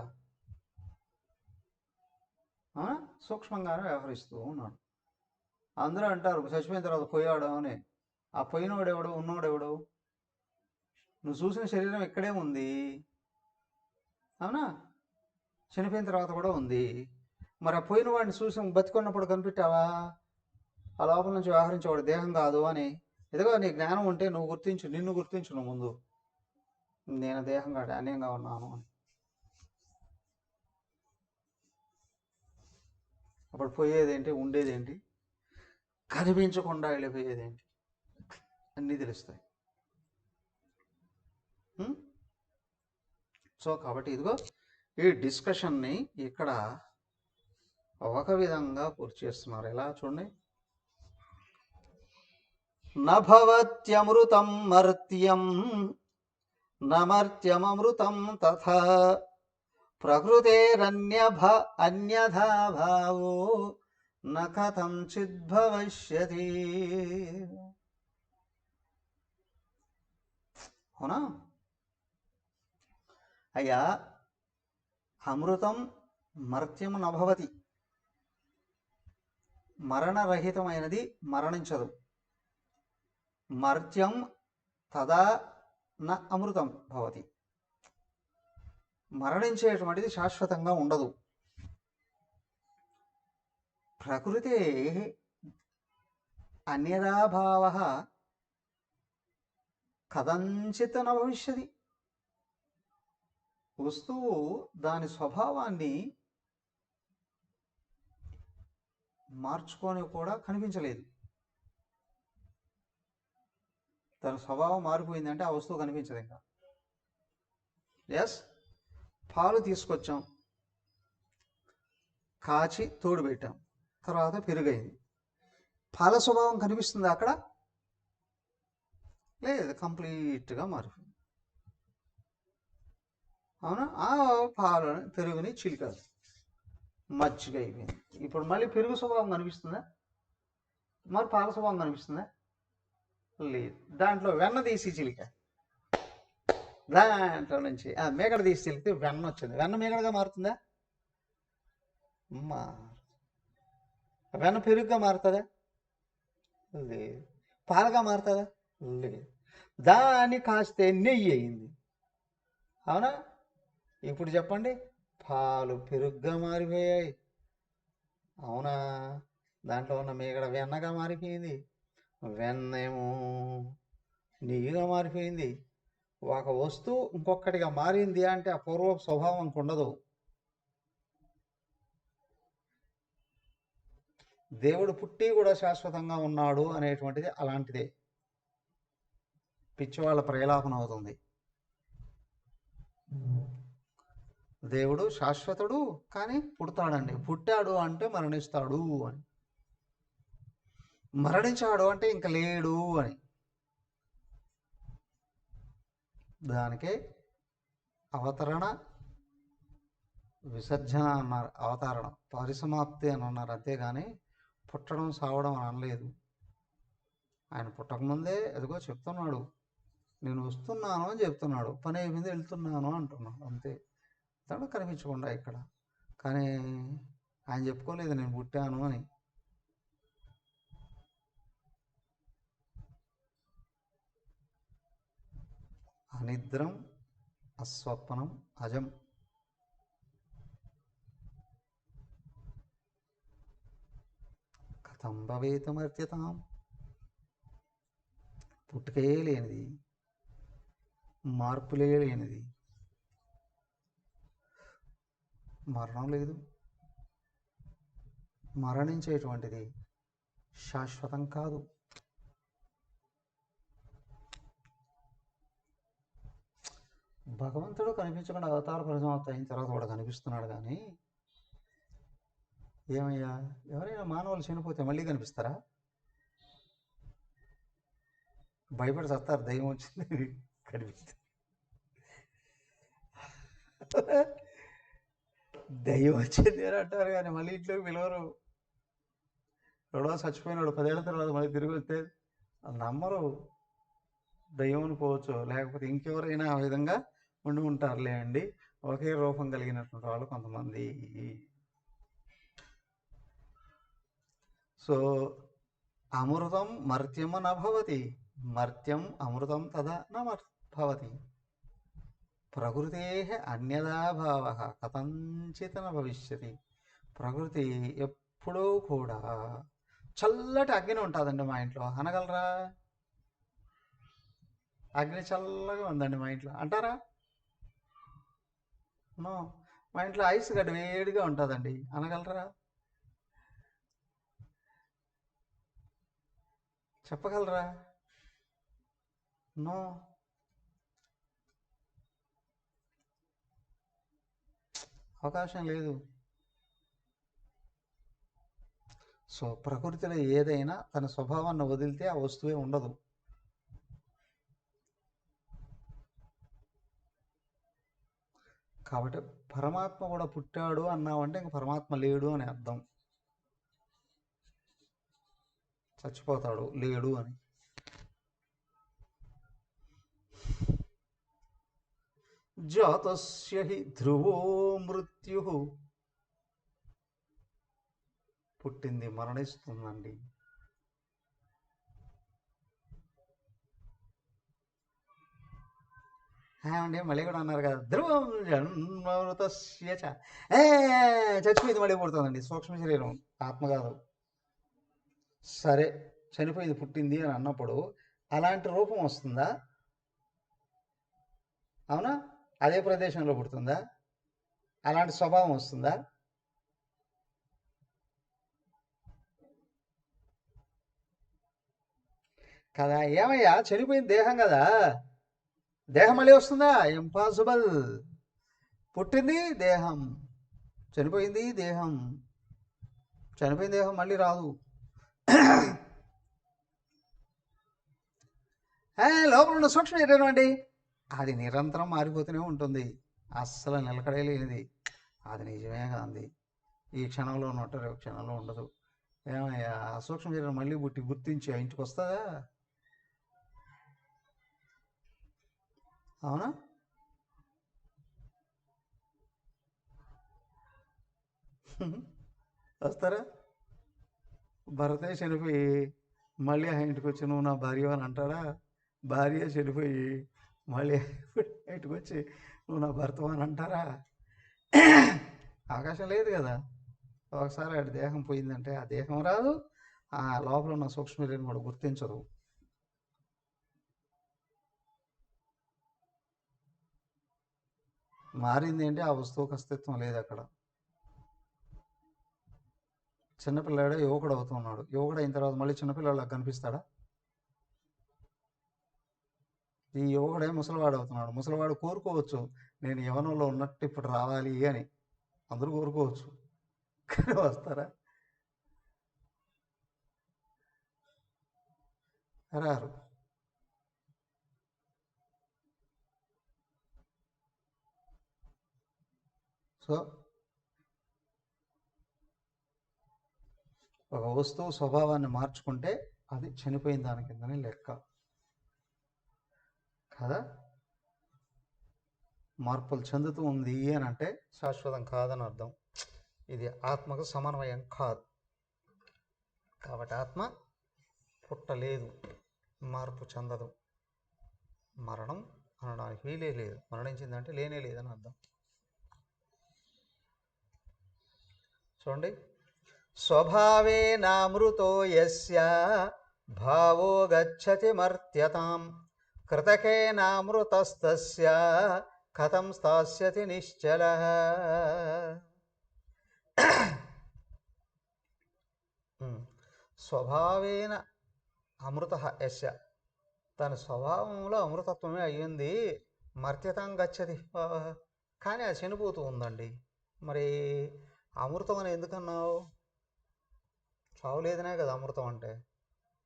సూక్ష్మంగానే వ్యవహరిస్తూ ఉన్నాడు. అందరూ అంటారు చచ్చిపోయిన తర్వాత పోయాడు అని. ఆ పోయినోడెవడు, ఉన్నోడెవడు? నువ్వు చూసిన శరీరం ఇక్కడే ఉంది, అవునా? చనిపోయిన తర్వాత కూడా ఉంది. మరి ఆ పోయిన వాడిని చూసి బతికున్నప్పుడు కనిపెట్టావా? ఆ లోపల నుంచి వ్యవహరించేవాడు దేహం కాదు అని. ఎదుగో నీ జ్ఞానం ఉంటే నువ్వు గుర్తించు, నిన్ను గుర్తించు నువ్వు ముందు, నేను దేహం కాదు అన్యంగా ఉన్నాను అని. అప్పుడు పోయేదేంటి, ఉండేదేంటి, కనిపించకుండా వెళ్ళిపోయేదేంటి, అన్నీ తెలుస్తాయి. సో కాబట్టి ఇదిగో ఈ డిస్కషన్ని ఇక్కడ ఒక విధంగా పూర్తి చేస్తున్నారు. ఎలా చూడండి, నభవత్యమృతం మర్త్యం నమర్త్యమృతం తథా ప్రకృతేరన్యథా భావో న కథంచిద్ భవిష్యతి. అవునా? అయ్యా, అమృతం మర్త్యం నభవతి, మరణరహితమైనది మరణించదు. మర్త్యం తదా న అమృతం భవతి, మరణించేటువంటిది శాశ్వతంగా ఉండదు. ప్రకృతే అన్యదాభావ కథంచిత్ న భవిష్యతి. వస్తువు దాని స్వభావాన్ని మార్చుకొని కూడా కనిపించలేదు. దాని స్వభావం మారిపోయిందంటే ఆ వస్తువు కనిపించదు ఇంకా. ఎస్, పాలు తీసుకొచ్చాం, కాచి తోడు పెట్టాం, తర్వాత పెరుగైంది. పాల స్వభావం కనిపిస్తుంది అక్కడ? లేదు, కంప్లీట్గా మారిపోయింది. అవునా? ఆ పాలని పెరుగుని చిలికారు, మజ్జిగ అయిపోయింది. ఇప్పుడు మళ్ళీ పెరుగు స్వభావం కనిపిస్తుందా? మరి పాల స్వభావం కనిపిస్తుందా? లేదు. దాంట్లో వెన్న తీసి చిలిక, దాంట్లో నుంచి మేగడ తీసి చిలికితే వెన్న వచ్చింది. వెన్న మేగడగా మారుతుందా? వెన్న పెరుగుగా మారుతుందా? లేదు. పాలుగా మారుతుందా? లేదు. దాన్ని కాస్తే నెయ్యి అయింది. అవునా? ఇప్పుడు చెప్పండి, పాలు పెరుగుగా మారిపోయాయి, అవునా? దాంట్లో ఉన్న మేగడ వెన్నగా మారిపోయింది, వెన్నేమో నెయ్యిగా మారిపోయింది. ఒక వస్తువు ఇంకొకటిగా మారింది అంటే ఆ పూర్వ స్వభావం ఉండదు. దేవుడు పుట్టి కూడా శాశ్వతంగా ఉన్నాడు అనేటువంటిది అలాంటిదే. పిచ్చివాళ్ళ ప్రలాపన అవుతుంది. దేవుడు శాశ్వతుడు కానీ పుడతాడండి. పుట్టాడు అంటే మరణిస్తాడు అని, మరణించాడు అంటే ఇంక లేడు అని. దానికే అవతరణ విసర్జన అన్నారు, అవతారణం పరిసమాప్తి అని అన్నారు. అంతేగాని పుట్టడం సావడం అని అనలేదు. ఆయన పుట్టకముందే ఎదుగో చెప్తున్నాడు, నేను వస్తున్నాను అని చెప్తున్నాడు, పని అయిపోయింది వెళ్తున్నాను అంటున్నాడు, అంతే. తను కనిపించకుండా ఇక్కడ. కానీ ఆయన చెప్పుకోలేదు నేను పుట్టాను అని. అనిద్రం అస్వప్నం అజం. కథం భవేతుమర్త్యతాం. పుట్టుకే లేనిది, మార్పులే లేనిది, మరణం లేదు, మరణించేటువంటిది శాశ్వతం కాదు. భగవంతుడు కనిపించకుండా అవతార పరిసమాప్తి అయిన తర్వాత కూడా కనిపిస్తున్నాడు. కానీ ఏమయ్యా, ఎవరైనా మానవులు చనిపోతే మళ్ళీ కనిపిస్తారా? భయపడి చస్తారు, దయ్యం వచ్చింది కనిపిస్తుంది. దయ్యం వచ్చింది అని అంటారు కానీ మళ్ళీ ఇంట్లోకి పిలవరు. ఎవడో చచ్చిపోయినాడు 10 ఏళ్ల తర్వాత మళ్ళీ తిరిగి వస్తే నమ్మరు. దయ్యం అనుకోవచ్చు, లేకపోతే ఇంకెవరైనా ఆ విధంగా ఉండి ఉంటారులే అండి. ఒకే రూపం కలిగినటువంటి వాళ్ళు కొంతమంది. సో అమృతం మర్త్యం నభవతి, మర్త్యం అమృతం తదా నభవతి, ప్రకృతే అన్యదా భావ కథంచిత న భవిష్యతి. ప్రకృతి ఎప్పుడూ కూడా చల్లటి అగ్ని ఉంటుందండి మా ఇంట్లో అనగలరా? అగ్ని చల్లగా ఉందండి మా ఇంట్లో అంటారా? నో. మా ఇంట్లో ఐస్ గడ్డ వేడిగా ఉంటుందండి అనగలరా? చెప్పగలరా? నో. అవకాశం లేదు. సో ప్రకృతిలో ఏదైనా తన స్వభావాన్ని వదిలితే ఆ వస్తువే ఉండదు. కాబట్టి పరమాత్మ కూడా పుట్టాడు అన్నామంటే ఇంక పరమాత్మ లేడు అని అర్థం. చచ్చిపోతాడు, లేడు అని. జాతస్య హి ధ్రువో మృత్యు, పుట్టింది మరణిస్తుందండి. ఏమండి మళ్ళీ కూడా అన్నారు కదా ధ్రువం జన్మృతస్య చ. చచ్చిపోయింది మళ్ళీ పుడుతుందండి. సూక్ష్మ శరీరం, ఆత్మ కాదు. సరే, చనిపోయింది పుట్టింది అని అన్నప్పుడు అలాంటి రూపం వస్తుందా? అవునా? అదే ప్రదేశంలో పుడుతుందా? అలాంటి స్వభావం వస్తుందా? కదా. ఏమయ్యా, చనిపోయింది దేహం కదా, దేహం మళ్ళీ వస్తుందా? ఇంపాసిబుల్. పుట్టింది దేహం, చనిపోయింది దేహం, చనిపోయిన దేహం మళ్ళీ రాదు. లోపల ఉన్న సూక్ష్మ శరీరం అండి, అది నిరంతరం మారిపోతూనే ఉంటుంది, అస్సలు నిలకడే లేనిది. అది నిజమే కాంది. ఈ క్షణంలో ఉన్నట్టు రేపు క్షణంలో ఉండదు. ఏమయ్యా, ఆ సూక్ష్మ శరీరం మళ్ళీ పుట్టి గుర్తించి ఆ ఇంటికి వస్తుందా? అవునా? వస్తారా? భర్తే చనిపోయి మళ్ళీ ఆ ఇంటికి వచ్చి నువ్వు నా భార్య అని అంటాడా? భార్య చనిపోయి మళ్ళీ ఇంటికి వచ్చి నువ్వు నా భర్త అని అంటారా? అవకాశం లేదు కదా. ఒకసారి ఆడి దేహం పోయిందంటే ఆ దేహం రాదు, ఆ లోపల ఉన్న సూక్ష్మశరీరం కూడా గుర్తించదు. మారింది ఏంటి? ఆ వస్తువుకి అస్తిత్వం లేదు అక్కడ. చిన్నపిల్లాడే యువకుడు అవుతున్నాడు, యువకుడు అయిన తర్వాత మళ్ళీ చిన్నపిల్లాళ్ళకి కనిపిస్తాడా? ఈ యువకుడే ముసలివాడు అవుతున్నాడు, ముసలివాడు కోరుకోవచ్చు నేను యవనంలో ఉన్నట్టు ఇప్పుడు రావాలి అని, అందరూ కోరుకోవచ్చు, కానీ వస్తారా? రారు. సో ఒక వస్తువు స్వభావాన్ని మార్చుకుంటే అది చనిపోయిన దాని కిందనే లెక్క కదా. మార్పులు చెందుతూ ఉంది అని అంటే శాశ్వతం కాదని అర్థం. ఇది ఆత్మకు సమన్వయం కాదు. కాబట్టి ఆత్మ పుట్టలేదు, మార్పు చెందదు. మరణం అనడానికి వీలే లేదు. మరణించిందంటే లేనే లేదని అర్థం. చూడండి, స్వభావేనామృతో యస్య భావో గచ్చతి మర్త్యతాం కృతకేనామృతస్తస్య కథం స్థాస్యతి నిశ్చలః. ఉమ్. స్వభావేన అమృత యస్య, తన స్వభావంలో అమృతత్వమే అయ్యింది. మర్త్యతాం గచ్చతి, కానీ అది చనిపోతూ ఉందండి. మరి అమృతం అని ఎందుకన్నావు? చావులేదనే కదా అమృతం అంటే.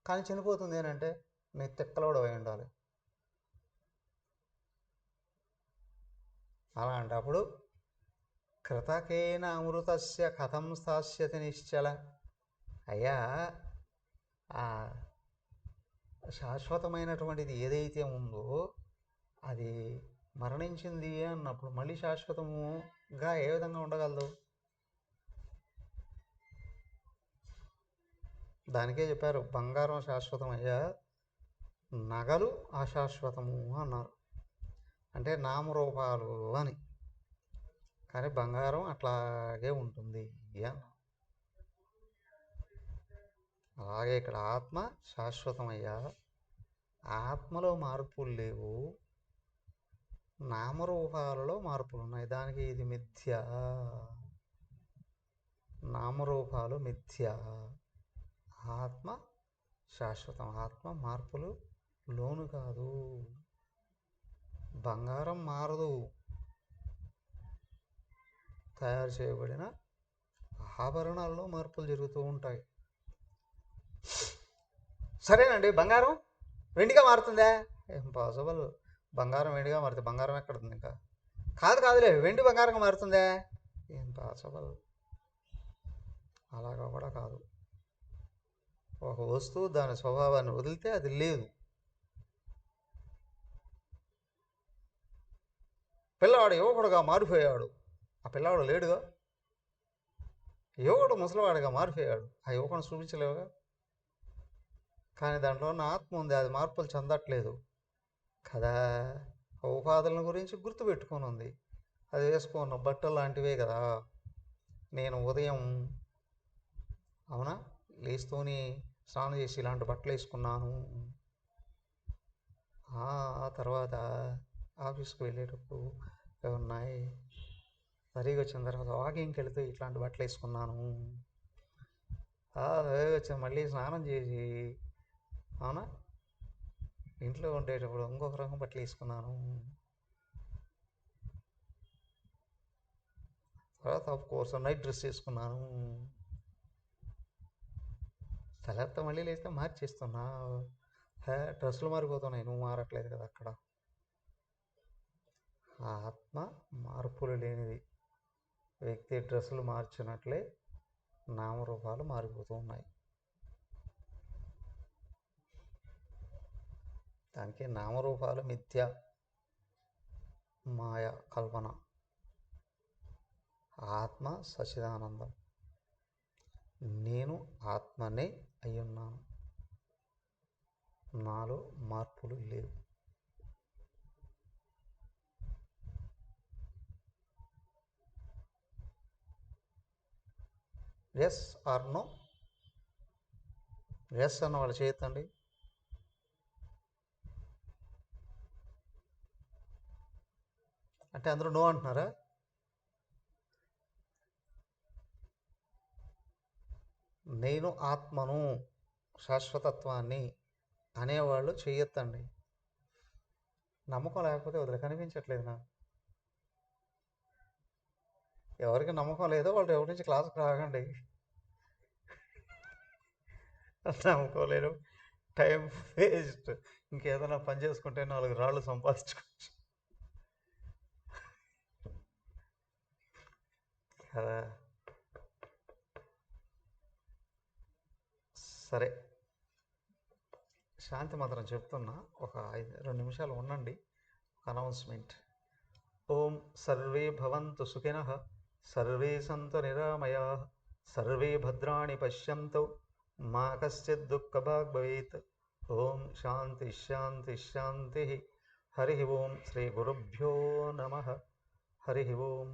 కానీ చనిపోతుంది ఏంటంటే నీ తిక్కలోడు అయి ఉండాలి. అలాంటప్పుడు కృతకేన అమృతస్య కథం స్థాస్యతి నిశ్చల. అయ్యా, ఆ శాశ్వతమైనటువంటిది ఏదైతే ఉందో అది మరణించింది అన్నప్పుడు మళ్ళీ శాశ్వతముగా ఏ విధంగా ఉండగలదు? దానికే చెప్పారు బంగారం శాశ్వతం అయ్యా, నగలు అశాశ్వతము అన్నారు. అంటే నామరూపాలు అని. కానీ బంగారం అట్లాగే ఉంటుంది అన్నారు. అలాగే ఇక్కడ ఆత్మ శాశ్వతమయ్యా, ఆత్మలో మార్పులు లేవు, నామరూపాలలో మార్పులు ఉన్నాయి. దానికి ఇది మిథ్య. నామరూపాలు మిథ్య, ఆత్మ శాశ్వతం. ఆత్మ మార్పులు లోను కాదు. బంగారం మారదు, తయారు చేయబడిన ఆభరణాల్లో మార్పులు జరుగుతూ ఉంటాయి. సరేనండి, బంగారం వెండిగా మారుతుందా? ఇంపాసిబుల్. బంగారం వెండిగా మారుతుంది. బంగారం ఎక్కడుంది ఇంకా? కాదులే, వెండి బంగారంగా మారుతుందా? ఇంపాసిబుల్. అలాగా కూడా కాదు. ఒక వస్తువు దాని స్వభావాన్ని వదిలితే అది లేదు. పిల్లవాడు యువకుడుగా మారిపోయాడు, ఆ పిల్లవాడు లేడుగా. యువకుడు ముసలివాడిగా మారిపోయాడు, ఆ యువకుడు చూపించలేవుగా. కానీ దాంట్లో ఉన్న ఆత్మ ఉంది, అది మార్పులు చెందట్లేదు కదా. ఉపాధుల గురించి గుర్తుపెట్టుకొని ఉంది. అది వేసుకున్న బట్టలు లాంటివే కదా. నేను ఉదయం అవునా లేస్తూని స్నానం చేసి ఇలాంటి బట్టలు వేసుకున్నాను. ఆ తర్వాత ఆఫీస్కి వెళ్ళేటప్పుడు ఉన్నాయి. సరిగా వచ్చిన తర్వాత వాకింగ్కి వెళితే ఇట్లాంటి బట్టలు వేసుకున్నాను. వచ్చి మళ్ళీ స్నానం చేసి అవునా ఇంట్లో ఉండేటప్పుడు ఇంకొక రకం బట్టలు వేసుకున్నాను. తర్వాత ఆఫ్ కోర్స్ నైట్ డ్రెస్ వేసుకున్నాను. తర్వాత మళ్ళీ లేస్తే మార్చేస్తున్నా. డ్రెస్సులు మారిపోతున్నాయి, నువ్వు మారట్లేదు కదా. అక్కడ ఆత్మ మార్పులు లేనిది. వ్యక్తి డ్రెస్సులు మార్చినట్లే నామరూపాలు మారిపోతూ ఉన్నాయి. దానికి నామరూపాలు మిథ్య, మాయ, కల్పన. ఆత్మ సచ్చిదానందం. నేను ఆత్మనే అయ్యున్నాను, నాలో మార్పులు లేవు. Yes are no? ఎస్ అన్న వాళ్ళు చేయొద్దండి. అంటే అందరూ నో అంటున్నారా? నేను ఆత్మను, శాశ్వతత్వాన్ని అనేవాళ్ళు చేయొద్దండి. నమ్మకం లేకపోతే వదిలే. కనిపించట్లేదు నాకు. ఎవరికి నమ్మకం లేదో వాళ్ళు ఎవరి నుంచి క్లాస్కి రాకండి. నమ్మకం లేదు, టైం వేస్ట్. ఇంకేదైనా పని చేసుకుంటే 4 రాళ్ళు సంపాదించుకోవచ్చు కదా. సరే, శాంతి మంత్రం చెప్తున్నా, ఒక 2 నిమిషాలు ఉండండి. అనౌన్స్మెంట్. ఓం సర్వే భవంతు సుఖినః, సర్వే సంతు నిరామయాః, సర్వే భద్రాణి పశ్యంతు, మా కశ్చిత్ దుఃఖభాగ్ భవేత్. ఓం శాంతి శాంతి శాంతి. హరి ఓం. శ్రీ గురుభ్యో నమః. హరి ఓం.